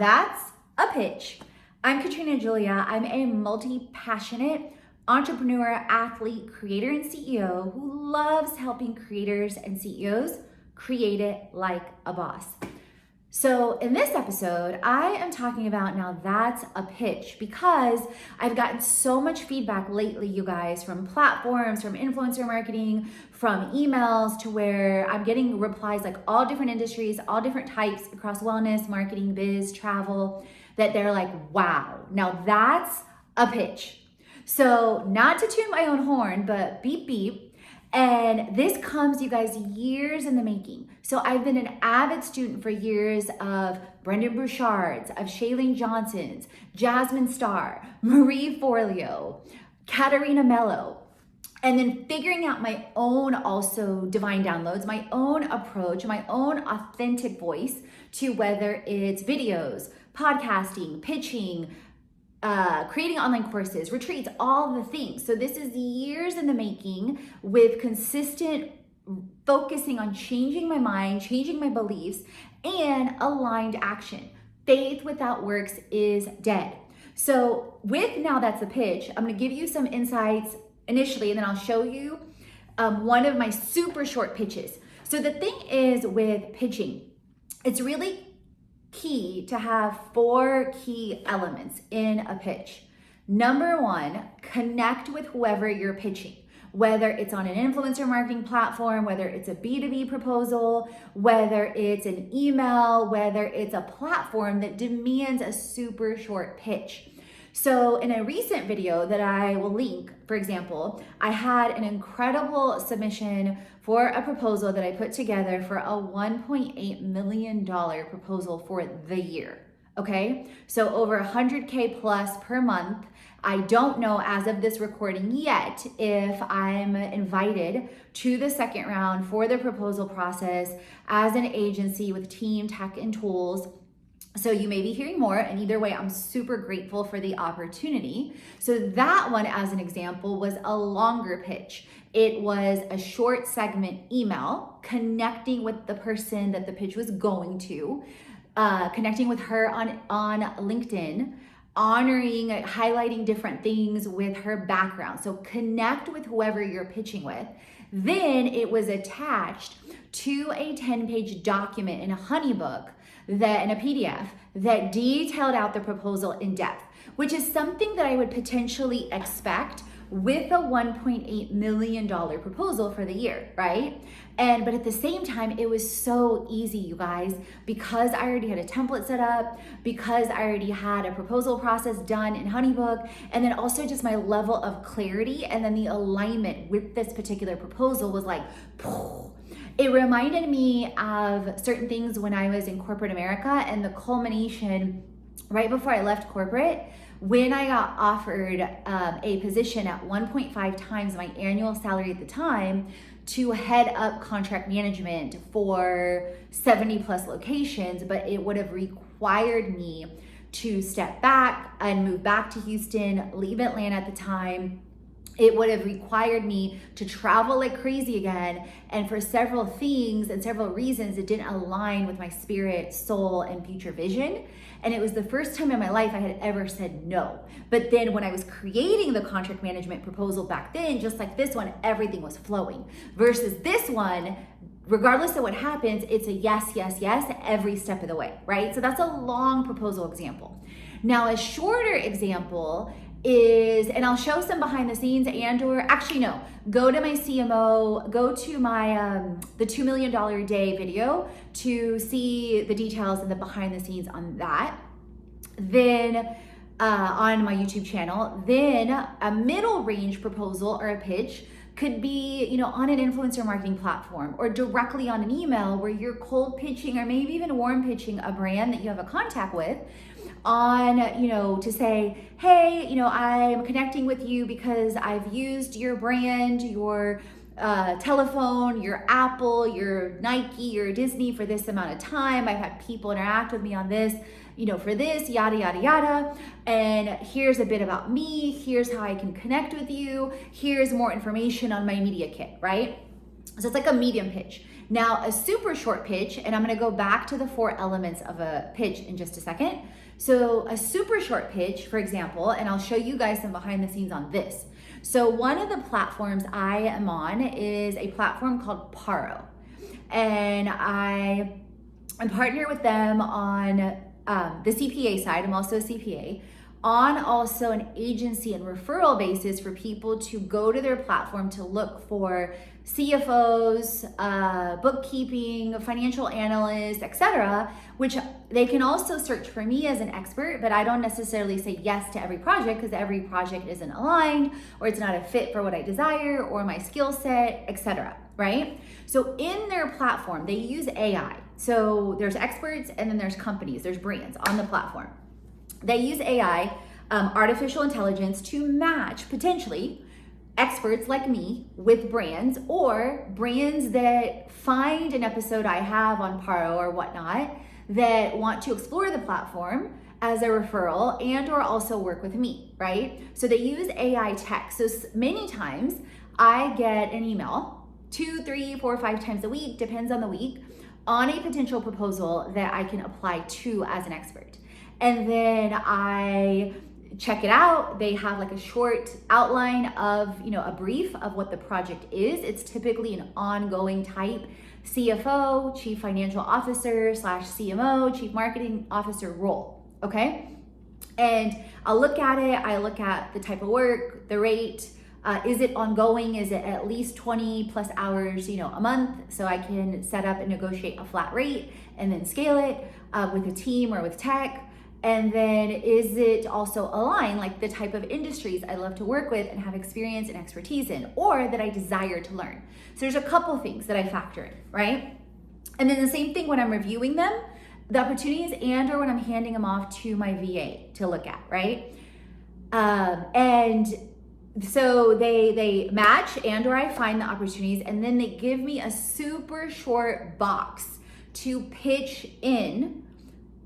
that's a pitch. I'm Katrina Julia. I'm a multi-passionate entrepreneur, athlete, creator, and CEO who loves helping creators and CEOs create it like a boss. So in this episode, I am talking about now that's a pitch because I've gotten so much feedback lately, you guys, from platforms, from influencer marketing, from emails to where I'm getting replies like all different industries, all different types across wellness, marketing, biz, travel, that they're like, wow, now that's a pitch. So not to toot my own horn, but beep, beep. And this comes, you guys, years in the making. So I've been an avid student for years of Brendon Burchard's, of Shailene Johnson's, Jasmine Star, Marie Forleo, Katrina Mello, and then figuring out my own also divine downloads, my own approach, my own authentic voice to whether it's videos, podcasting, pitching, creating online courses, retreats, all the things. So this is years in the making with consistent focusing on changing my mind, changing my beliefs, and aligned action. Faith without works is dead. So with now that's the pitch, I'm gonna give you some insights initially, and then I'll show you one of my super short pitches. So the thing is with pitching, it's really key to have 4 key elements in a pitch. Number 1, connect with whoever you're pitching, whether it's on an influencer marketing platform, whether it's a B2B proposal, whether it's an email, whether it's a platform that demands a super short pitch. So in a recent video that I will link, for example, I had an incredible submission for a proposal that I put together for a $1.8 million proposal for the year, okay? So over 100K plus per month. I don't know as of this recording yet if I'm invited to the second round for the proposal process as an agency with team, tech, and tools. So you may be hearing more, and either way, I'm super grateful for the opportunity. So that one, as an example, was a longer pitch. It was a short segment email connecting with the person that the pitch was going to, connecting with her on LinkedIn, honoring, highlighting different things with her background. So connect with whoever you're pitching with. Then it was attached to a 10-page document in a honeybook that in a PDF that detailed out the proposal in depth, which is something that I would potentially expect with a $1.8 million proposal for the year, right? But at the same time, it was so easy, you guys, because I already had a template set up, because I already had a proposal process done in Honeybook, and then also just my level of clarity and then the alignment with this particular proposal was like, it reminded me of certain things when I was in corporate America, and the culmination right before I left corporate, when I got offered a position at 1.5 times my annual salary at the time to head up contract management for 70 plus locations, but it would have required me to step back and move back to Houston, leave Atlanta at the time. It would have required me to travel like crazy again. And for several things and several reasons, it didn't align with my spirit, soul, and future vision. And it was the first time in my life I had ever said no. But then when I was creating the contract management proposal back then, just like this one, everything was flowing. Versus this one, regardless of what happens, it's a yes, yes, yes every step of the way, right? So that's a long proposal example. Now, a shorter example is, and I'll show some behind the scenes go to my CMO, go to my, the $2 million a day video to see the details and the behind the scenes on that. Then on my YouTube channel, then a middle range proposal or a pitch could be, on an influencer marketing platform or directly on an email where you're cold pitching or maybe even warm pitching a brand that you have a contact with on, to say, hey, I'm connecting with you because I've used your brand, your telephone, your Apple, your Nike, your Disney for this amount of time. I've had people interact with me on this, for this, yada, yada, yada. And here's a bit about me. Here's how I can connect with you. Here's more information on my media kit, right? So it's like a medium pitch. Now, a super short pitch, and I'm gonna go back to the 4 elements of a pitch in just a second. So a super short pitch, for example, and I'll show you guys some behind the scenes on this. So one of the platforms I am on is a platform called Paro. And I'm partnered with them on the CPA side. I'm also a CPA. On also an agency and referral basis for people to go to their platform to look for CFOs, bookkeeping, financial analysts, etc., which they can also search for me as an expert, but I don't necessarily say yes to every project because every project isn't aligned or it's not a fit for what I desire or my skill set, etc., right? So in their platform, they use AI. So there's experts and then there's companies, there's brands on the platform. They use AI, artificial intelligence, to match potentially experts like me with brands or brands that find an episode I have on Paro or whatnot that want to explore the platform as a referral and or also work with me, right? So they use AI tech. So many times I get an email 2, 3, 4, 5 times a week, depends on the week, on a potential proposal that I can apply to as an expert. And then I check it out. They have like a short outline of, a brief of what the project is. It's typically an ongoing type CFO, Chief Financial Officer / CMO, Chief Marketing Officer role, okay? And I'll look at it. I look at the type of work, the rate. Is it ongoing? Is it at least 20 plus hours, a month? So I can set up and negotiate a flat rate and then scale it with a team or with tech. And then is it also aligned, like the type of industries I love to work with and have experience and expertise in, or that I desire to learn? So there's a couple things that I factor in, right? And then the same thing when I'm reviewing them, the opportunities and or when I'm handing them off to my VA to look at, right? And so they match and or I find the opportunities, and then they give me a super short box to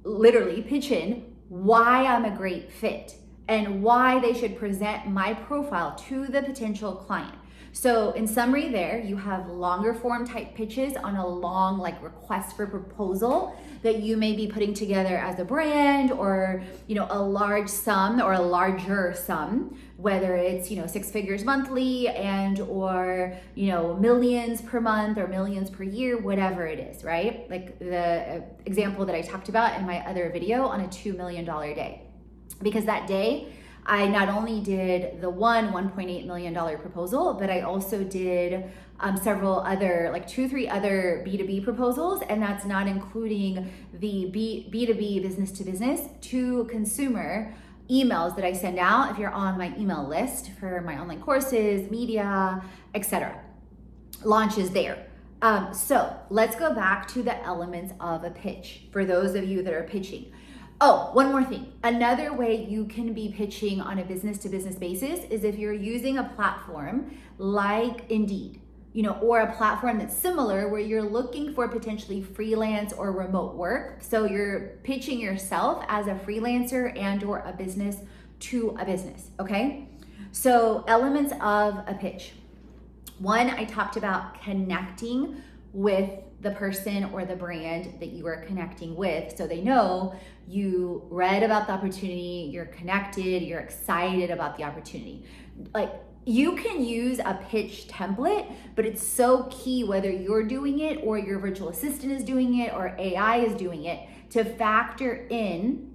literally pitch in why I'm a great fit and why they should present my profile to the potential client. So in summary there, you have longer form type pitches on a long request for proposal that you may be putting together as a brand, or a large sum or a larger sum, whether it's 6 figures monthly and or millions per month or millions per year, whatever it is, right? Like the example that I talked about in my other video on a $2 million day. Because that day I not only did the $1.8 million proposal, but I also did several other, 2, 3 other B2B proposals, and that's not including the B2B business to business to consumer emails that I send out if you're on my email list for my online courses, media, etc. Launches there. So let's go back to the elements of a pitch for those of you that are pitching. Oh, one more thing. Another way you can be pitching on a business to business basis is if you're using a platform like Indeed, or a platform that's similar where you're looking for potentially freelance or remote work. So you're pitching yourself as a freelancer and or a business to a business, okay? So elements of a pitch. One, I talked about connecting with the person or the brand that you are connecting with, so they know you read about the opportunity, you're connected, you're excited about the opportunity. You can use a pitch template, but it's so key whether you're doing it or your virtual assistant is doing it or AI is doing it to factor in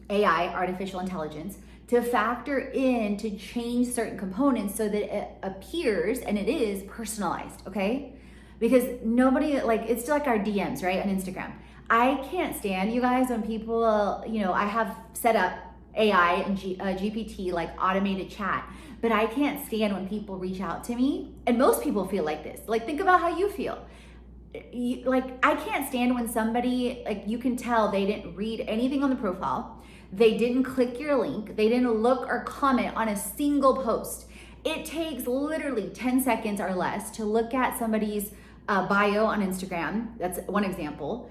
AI, artificial intelligence, to factor in to change certain components so that it appears and it is personalized, okay? Because nobody, it's like our DMs, right, on Instagram. I can't stand, you guys, when people, I have set up AI and GPT, automated chat, but I can't stand when people reach out to me, and most people feel like this. Think about how you feel. I can't stand when somebody, you can tell they didn't read anything on the profile, they didn't click your link, they didn't look or comment on a single post. It takes literally 10 seconds or less to look at somebody's bio on Instagram, that's one example,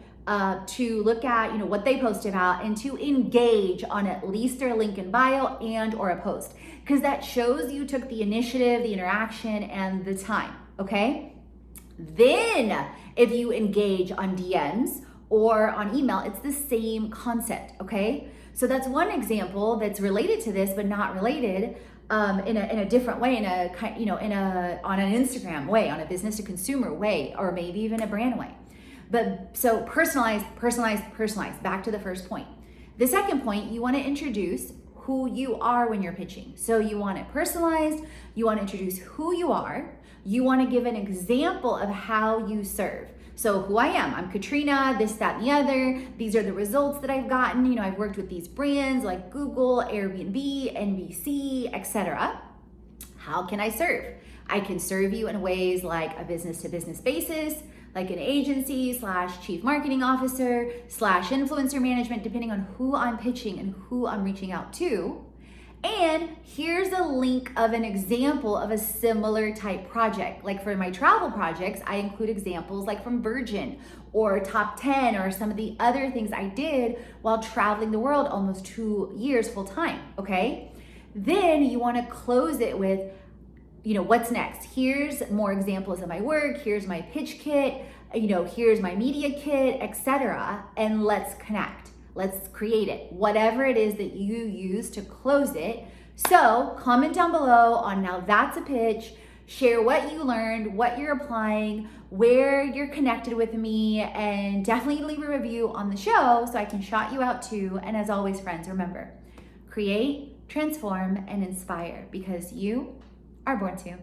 to look at what they post about and to engage on at least their link in bio and or a post, because that shows you took the initiative, the interaction, and the time, okay? Then if you engage on DMs or on email, it's the same concept, okay? So that's one example that's related to this, but not related in a different way, on an Instagram way, on a business to consumer way, or maybe even a brand way. But so personalized, back to the first point. The second point, you want to introduce who you are when you're pitching. So you want it personalized, you want to introduce who you are, you want to give an example of how you serve. So who I am, I'm Katrina, this, that, and the other. These are the results that I've gotten. I've worked with these brands like Google, Airbnb, NBC, etc. How can I serve? I can serve you in ways like a business to business basis, like an agency / chief marketing officer / influencer management, depending on who I'm pitching and who I'm reaching out to. And here's a link of an example of a similar type project. Like for my travel projects, I include examples like from Virgin or Top 10 or some of the other things I did while traveling the world almost 2 years full time, okay? Then you wanna close it with, what's next? Here's more examples of my work, here's my pitch kit, here's my media kit, etc. And let's connect. Let's create it, whatever it is that you use to close it. So comment down below on now that's a pitch, share what you learned, what you're applying, where you're connected with me, and definitely leave a review on the show so I can shout you out too. And as always, friends, remember, create, transform, and inspire because you are born to.